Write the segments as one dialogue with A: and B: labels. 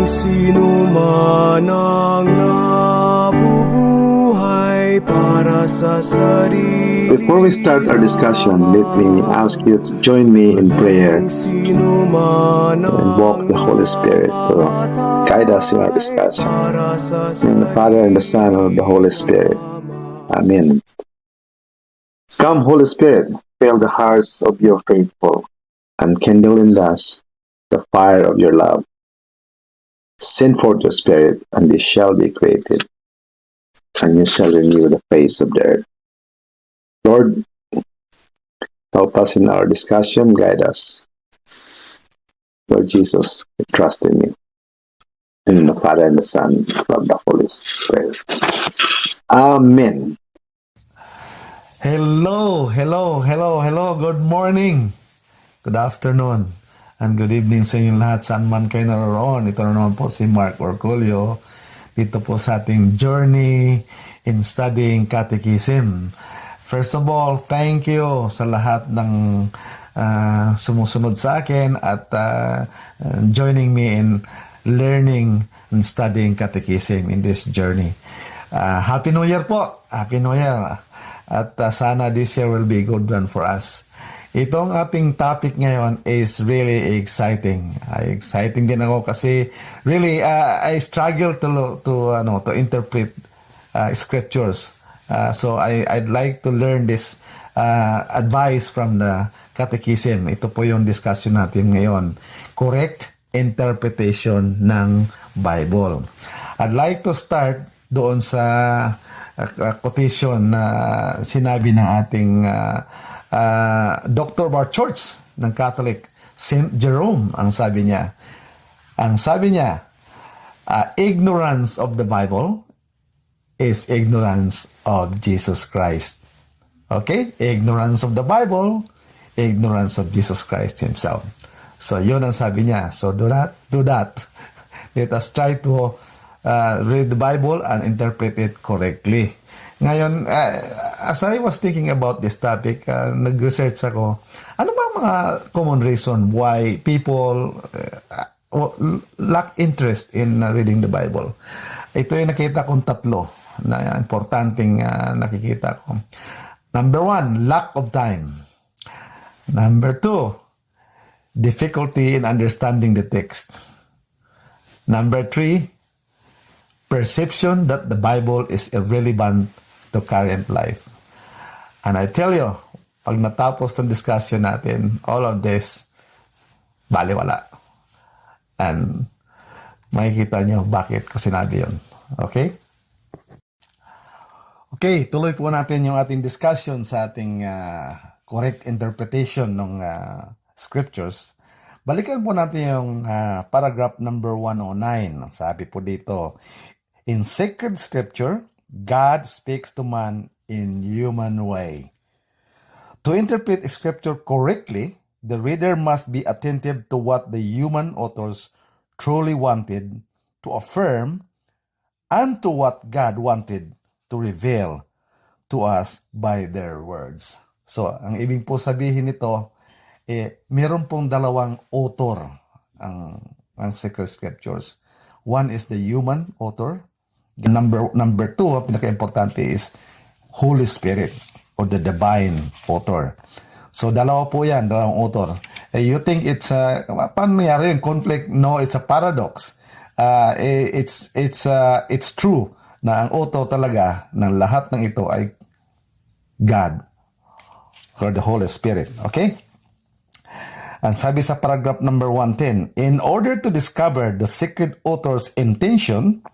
A: Sino man ang nabubuhay para sa sarili.
B: Before we start our discussion, let me ask you to join me in prayer and invoke the Holy Spirit to guide us in our discussion. In the Father, and the Son, and the Holy Spirit. Amen. Come, Holy Spirit, fill the hearts of your faithful, and kindle in us the fire of your love. Send forth your Spirit, and they shall be created, and you shall renew the face of the earth. Lord, help us in our discussion, guide us. Lord Jesus, we trust in you. In the Father, and the Son, and the Holy Spirit. Amen.
C: Hello. Good morning, good afternoon, and good evening sa inyong lahat saan man kayo naroon. Ito na naman po si Mark Orculio dito po sa ating journey in studying catechism. First of all, thank you sa lahat ng sumusunod sa akin at joining me in learning and studying catechism in this journey. Happy New Year po! Happy New Year! At sana this year will be a good one for us. Itong ating topic ngayon is really exciting. Exciting din ako kasi really I struggle to interpret scriptures. So I'd like to learn this advice from the catechism. Ito po yung discussion natin ngayon. Correct interpretation ng Bible. I'd like to start doon sa quotation na sinabi ng ating Dr. Barchurch ng Catholic, Saint Jerome, ang sabi niya, ignorance of the Bible is ignorance of Jesus Christ. Okay? Ignorance of the Bible, ignorance of Jesus Christ Himself. So, yun ang sabi niya. So, do that. Let us try to read the Bible and interpret it correctly. Ngayon, as I was thinking about this topic, nag-research ako, ano ba mga common reason why people lack interest in reading the Bible? Ito yung nakita kong tatlo na importanteng nakikita ko. Number 1, lack of time. Number 2, difficulty in understanding the text. Number 3, perception that the Bible is irrelevant to current life. And I tell you, pag natapos ng discussion natin, all of this, baliwala. And makikita nyo bakit ko sinabi yun. Okay? Okay, tuloy po natin yung ating discussion sa ating correct interpretation ng scriptures. Balikan po natin yung paragraph number 109. Sabi po dito, in sacred scripture, God speaks to man in human way. To interpret scripture correctly, the reader must be attentive to what the human authors truly wanted to affirm and to what God wanted to reveal to us by their words. So, ang ibig po sabihin nito, meron pong dalawang author ang sacred scriptures. One is the human author. Number 2, ang pinaka-importante is Holy Spirit or the divine author. So, dalawa po yan, dalawang author. You think it's paano nangyari yung conflict? No, it's a paradox. It's true na ang author talaga ng lahat ng ito ay God or the Holy Spirit. Okay? And sabi sa paragraph number 110, in order to discover the sacred author's intention,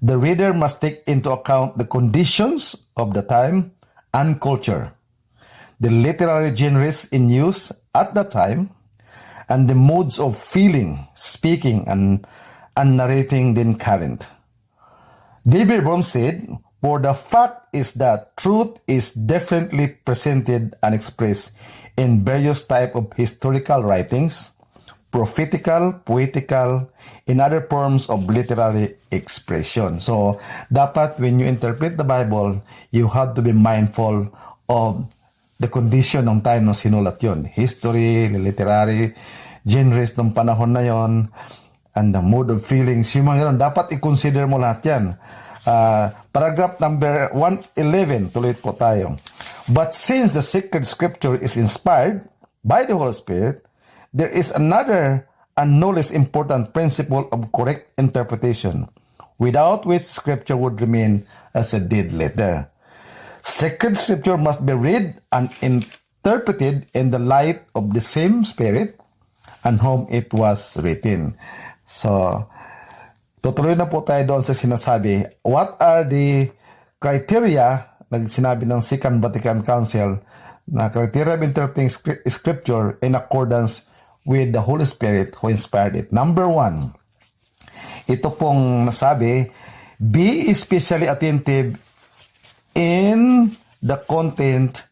C: the reader must take into account the conditions of the time and culture, the literary genres in use at the time, and the modes of feeling, speaking, and narrating then current. David Bohm said, For the fact is that truth is differently presented and expressed in various types of historical writings, prophetical, poetical, in other forms of literary expression. So, dapat when you interpret the Bible, you have to be mindful of the condition ng time ng sinulat yun. History, literary, genres ng panahon na yon, and the mood of feelings, yung mga yun, dapat i-consider mo lahat yan. Paragraph number 111, tuloy po tayo. But since the sacred scripture is inspired by the Holy Spirit, there is another and no less important principle of correct interpretation, without which scripture would remain as a dead letter. Sacred scripture must be read and interpreted in the light of the same Spirit and whom it was written. So, tutuloy na po tayo doon sa sinasabi, what are the criteria, sinabi ng Second Vatican Council, na criteria of interpreting scripture in accordance with the Holy Spirit who inspired it. Number 1, ito pong nasabi, be especially attentive in the content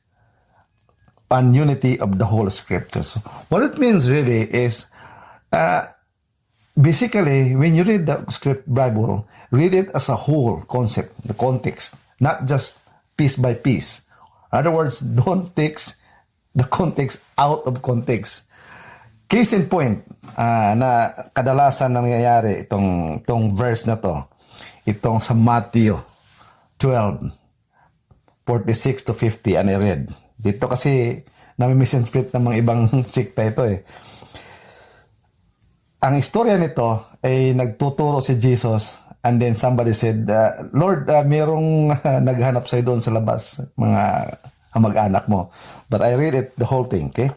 C: and unity of the whole scriptures. What it means really is, basically, when you read the script Bible, read it as a whole concept, the context, not just piece by piece. In other words, don't take the context out of context. Case in point, na kadalasan nangyayari itong verse na to, itong sa Matthew 12:46 to 50, and I read. Dito kasi nami-misinterpret ng mga ibang sikta ito eh. Ang istorya nito ay nagtuturo si Jesus, and then somebody said, Lord, mayroong naghanap sa'yo doon sa labas, mga mag-anak mo. But I read it, the whole thing, okay?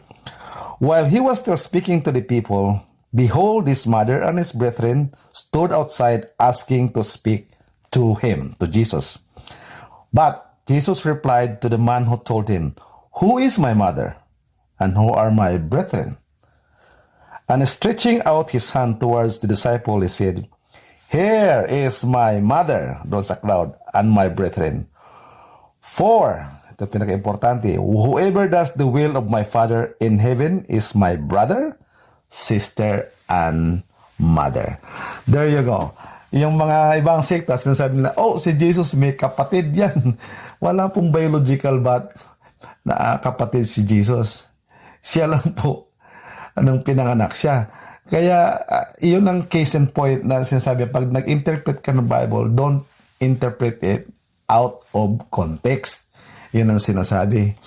C: While he was still speaking to the people, behold, his mother and his brethren stood outside asking to speak to him, to Jesus. But Jesus replied to the man who told him, who is my mother and who are my brethren? And stretching out his hand towards the disciple, he said, here is my mother, doon sa crowd, and my brethren. For, ito pinaka-importante, whoever does the will of my Father in heaven is my brother, sister, and mother. There you go. Yung mga ibang sekta, sinasabi nila, oh, si Jesus may kapatid yan. Wala pong biological na kapatid si Jesus. Siya lang po anong pinanganak siya. Kaya, yun ang case and point na sinasabi, pag nag-interpret ka ng Bible, don't interpret it out of context. Yun ang sinasabi.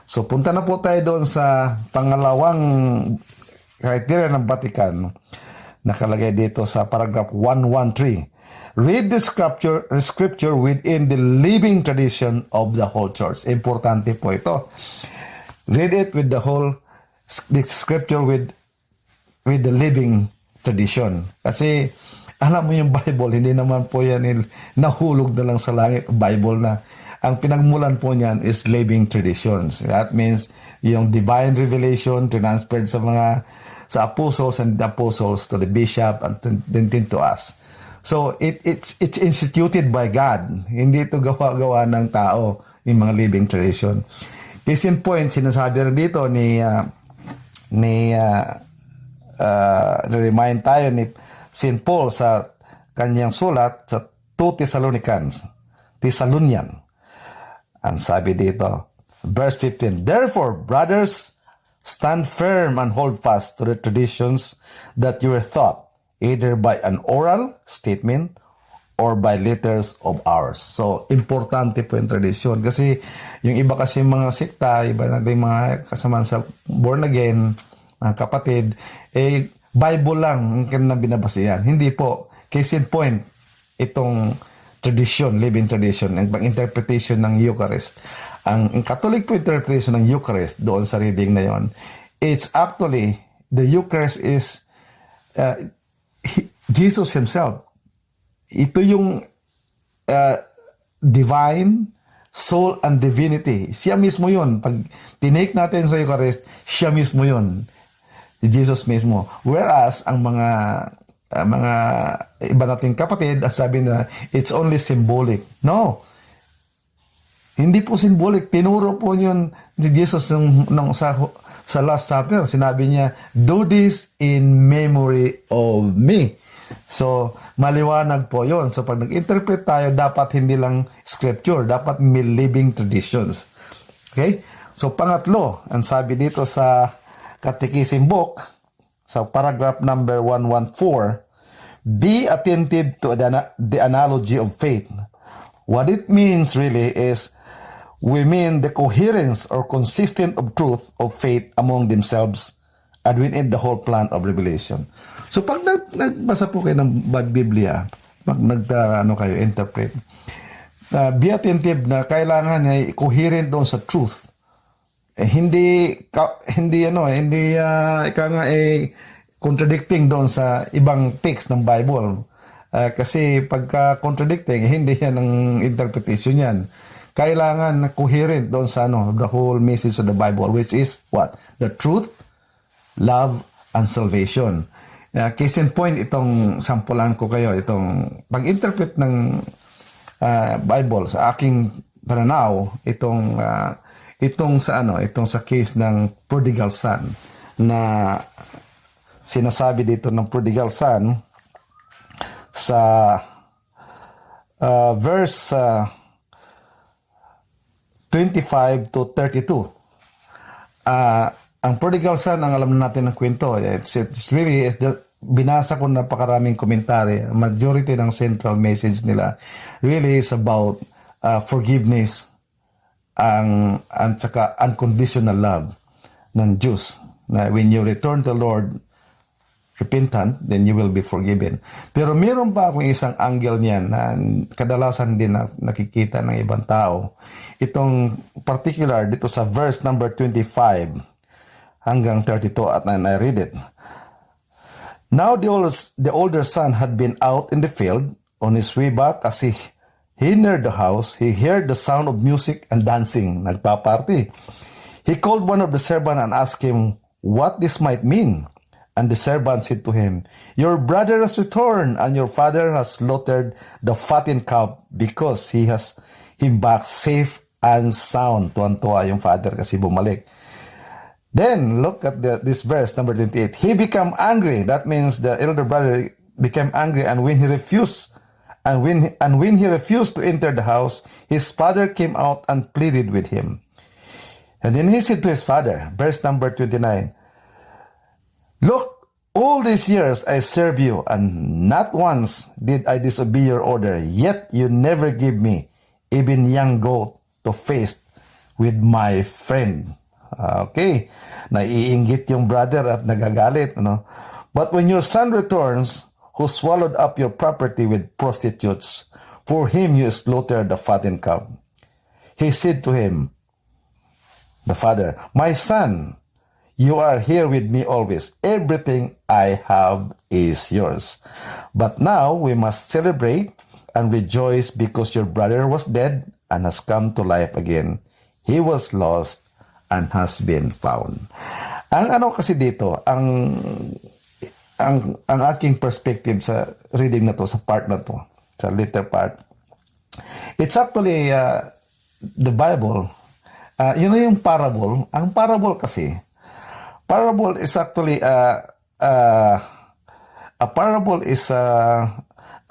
C: So, punta na po tayo doon sa pangalawang criteria ng Vatican. Nakalagay dito sa paragraph 113. Read the scripture within the living tradition of the whole church. Importante po ito. Read it with the scripture with the living tradition. Kasi, alam mo yung Bible, hindi naman po yan nahulog na lang sa langit, Bible na. Ang pinagmulan po niyan is living traditions. That means, yung divine revelation transferred sa apostles and the apostles to the bishop and then to us. So, it's instituted by God. Hindi ito gawa-gawa ng tao, yung mga living tradition. Case in point, sinasabi rin dito remind tayo ni St. Paul sa kanyang sulat sa 2 Thessalonian. Ang sabi dito, verse 15, therefore, brothers, stand firm and hold fast to the traditions that you were taught, either by an oral statement or by letters of ours. So, importante po yung tradisyon. Kasi, yung iba kasi mga sikta, iba natin mga kasamaan sa born again, mga kapatid, Bible lang ang kanilang binabasihan. Hindi po. Case in point, itong tradition, living tradition, ang interpretation ng Eucharist. Ang Catholic po interpretation ng Eucharist doon sa reading na yon, it's actually, the Eucharist is Jesus Himself. Ito yung divine, soul, and divinity. Siya mismo yun. Pag tinake natin sa Eucharist, siya mismo yun. Si Jesus mismo. Whereas, ang mga iba nating kapatid, sabi na, it's only symbolic. No. Hindi po symbolic. Tinuro po yun ni Jesus sa Last Supper. Sinabi niya, do this in memory of me. So, maliwanag po yon. So, pag nag-interpret tayo, dapat hindi lang scripture, dapat may living traditions. Okay? So, pangatlo, ang sabi dito sa Catechism book, sa paragraph number 114, be attentive to the analogy of faith. What it means really is, we mean the coherence or consistent of truth of faith among themselves and within the whole plan of revelation. So pag nagbasa po kayo ng Biblia, pag kayo interpret, be attentive na kailangan ay coherent doon sa truth. Hindi contradicting doon sa ibang text ng Bible. Kasi pagka contradicting, hindi yan ang interpretation yan. Kailangan na coherent doon sa the whole message of the Bible, which is what? The truth, love, and salvation. Case in point, itong sampulan ko kayo, itong pag-interpret ng Bible sa aking pananaw, itong sa case ng prodigal son, na sinasabi dito ng prodigal son sa verse 25 to 32. Ang prodigal son, ang alam natin ng kwento, it's really, binasa ko napakaraming komentary. Majority ng central message nila really is about forgiveness and saka unconditional love ng Diyos. Na when you return to the Lord repentant, then you will be forgiven. Pero meron pa akong isang angle niyan na kadalasan din na nakikita ng ibang tao. Itong particular dito sa verse number 25 hanggang 32, at I read it. Now the older son had been out in the field. On his way back, as he neared the house, he heard the sound of music and dancing. Nagpa-party. He called one of the servants and asked him what this might mean. And the servant said to him, your brother has returned, and your father has slaughtered the fattened calf because he has him back safe and sound. Tuwan-tuwa yung father kasi bumalik. Then, look at this verse, number 28. He became angry. That means the elder brother became angry, and when he refused to enter the house, his father came out and pleaded with him. And then he said to his father, verse number 29, look, all these years I serve you, and not once did I disobey your order, yet you never give me even young goat to feast with my friend. Okay, naiinggit yung brother at nagagalit. But when your son returns, who swallowed up your property with prostitutes, for him you slaughtered the fattened calf. He said to him, the father, my son, you are here with me always. Everything I have is yours. But now we must celebrate and rejoice because your brother was dead and has come to life again. He was lost and has been found. Ang kasi dito, ang aking perspective sa reading na to, sa part na to, sa later part, it's actually the Bible. Yun na yung parable. Ang parable kasi, parable is actually a parable is a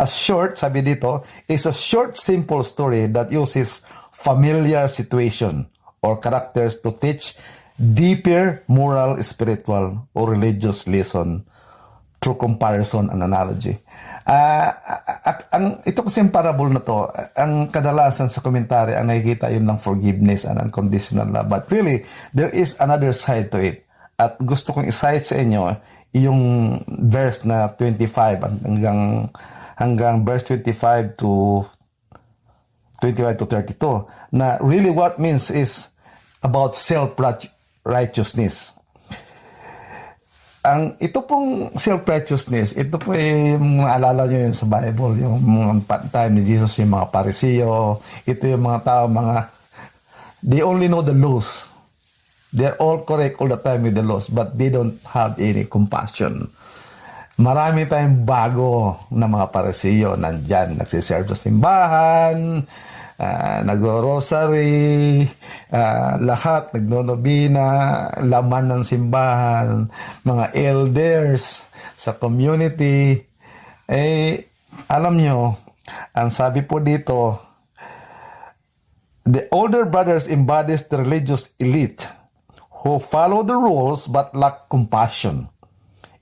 C: short, sabi dito, is a short, simple story that uses familiar situation or characters to teach deeper moral, spiritual, or religious lesson through comparison and analogy. Ito kasi yung parable na to, ang kadalasan sa komentary, ang nakikita yun ng forgiveness and unconditional love. But really, there is another side to it. At gusto kong i-cite sa inyo yung verse na 25 hanggang verse 25 to 32 na really what means is about self-righteousness. Ito pong self-righteousness, ito po maalala nyo yun sa Bible, yung mga time ni Jesus, yung mga Pariseo, ito yung mga tao, they only know the laws. They're all correct all the time with the laws, but they don't have any compassion. Marami tayong bago na mga Pariseo, nandyan, nagsiserve sa simbahan, nagro-rosary, lahat nagno-nobina, laman ng simbahan, mga elders sa community. Alam nyo, ang sabi po dito, the older brothers embodies the religious elite who follow the rules but lack compassion,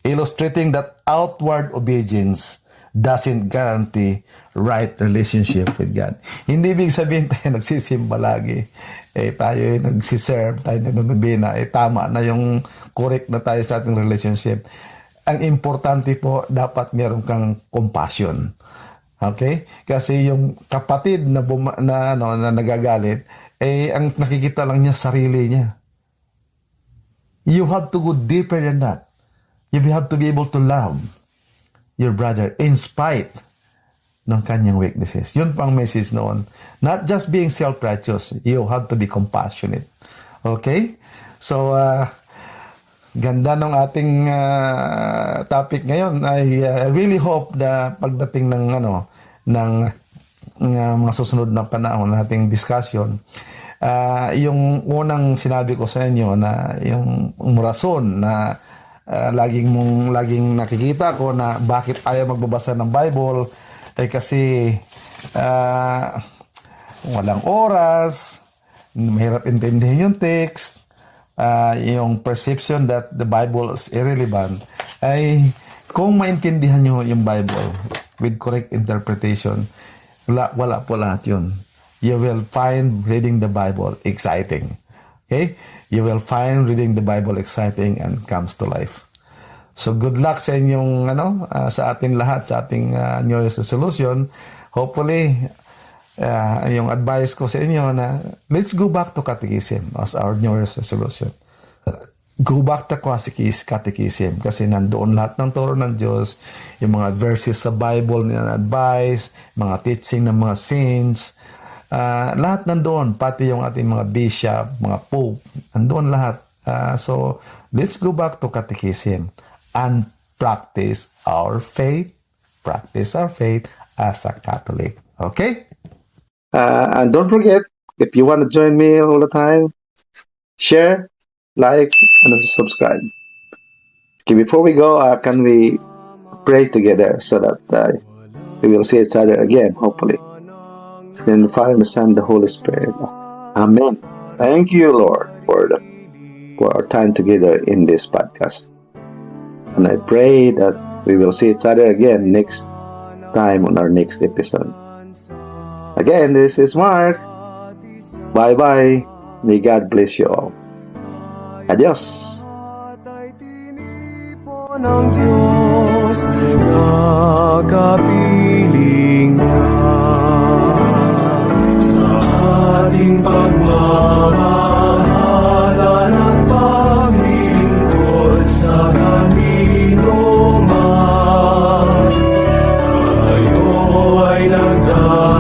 C: illustrating that outward obedience doesn't guarantee right relationship with God. Hindi ibig sabihin tayo nagsisimba lagi, tayo nagsiserve, tayo nanunubina, tama na yung correct na tayo sa ating relationship. Ang importante po, dapat meron kang compassion. Okay? Kasi yung kapatid na nagagalit, ang nakikita lang niya sarili niya. You have to go deeper than that. You have to be able to love your brother in spite ng kanyang weaknesses. Yun pang message noon. Not just being self-righteous, you have to be compassionate. Okay? So, ganda ng ating topic ngayon. I really hope na pagdating ng mga susunod na panahon nating discussion, yung unang sinabi ko sa inyo na yung rason na laging nakikita ko na bakit ayaw magbabasa ng Bible kasi walang oras, mahirap intindihin yung text, yung perception that the Bible is irrelevant. Ay kung maintindihan nyo yung Bible with correct interpretation, wala po lahat yun. You will find reading the Bible exciting. Okay? You will find reading the Bible exciting and comes to life. So good luck sa inyong sa atin lahat, sa ating New Year's resolution. Hopefully, yung advice ko sa inyo na let's go back to catechism as our New Year's resolution. Go back to catechism kasi nandoon lahat ng turo ng Diyos, yung mga verses sa Bible na advice, mga teaching ng mga saints, lahat nandoon, pati yung ating mga bishop, mga pope, nandoon lahat. So, let's go back to catechism and practice our faith as a Catholic. Okay?
B: And don't forget, if you want to join me all the time, share, like, and subscribe. Okay, before we go, can we pray together so that we will see each other again, hopefully. In the Father, and the Son, and the Holy Spirit. Amen. Thank you, Lord, for our time together in this podcast. And I pray that we will see each other again next time on our next episode. Again, this is Mark. Bye-bye. May God bless you all. Adios.
A: Ng Diyos na kapiling niya sa ating pagmamahalan at paglingkod sa kanino man tayo ay nagdaan.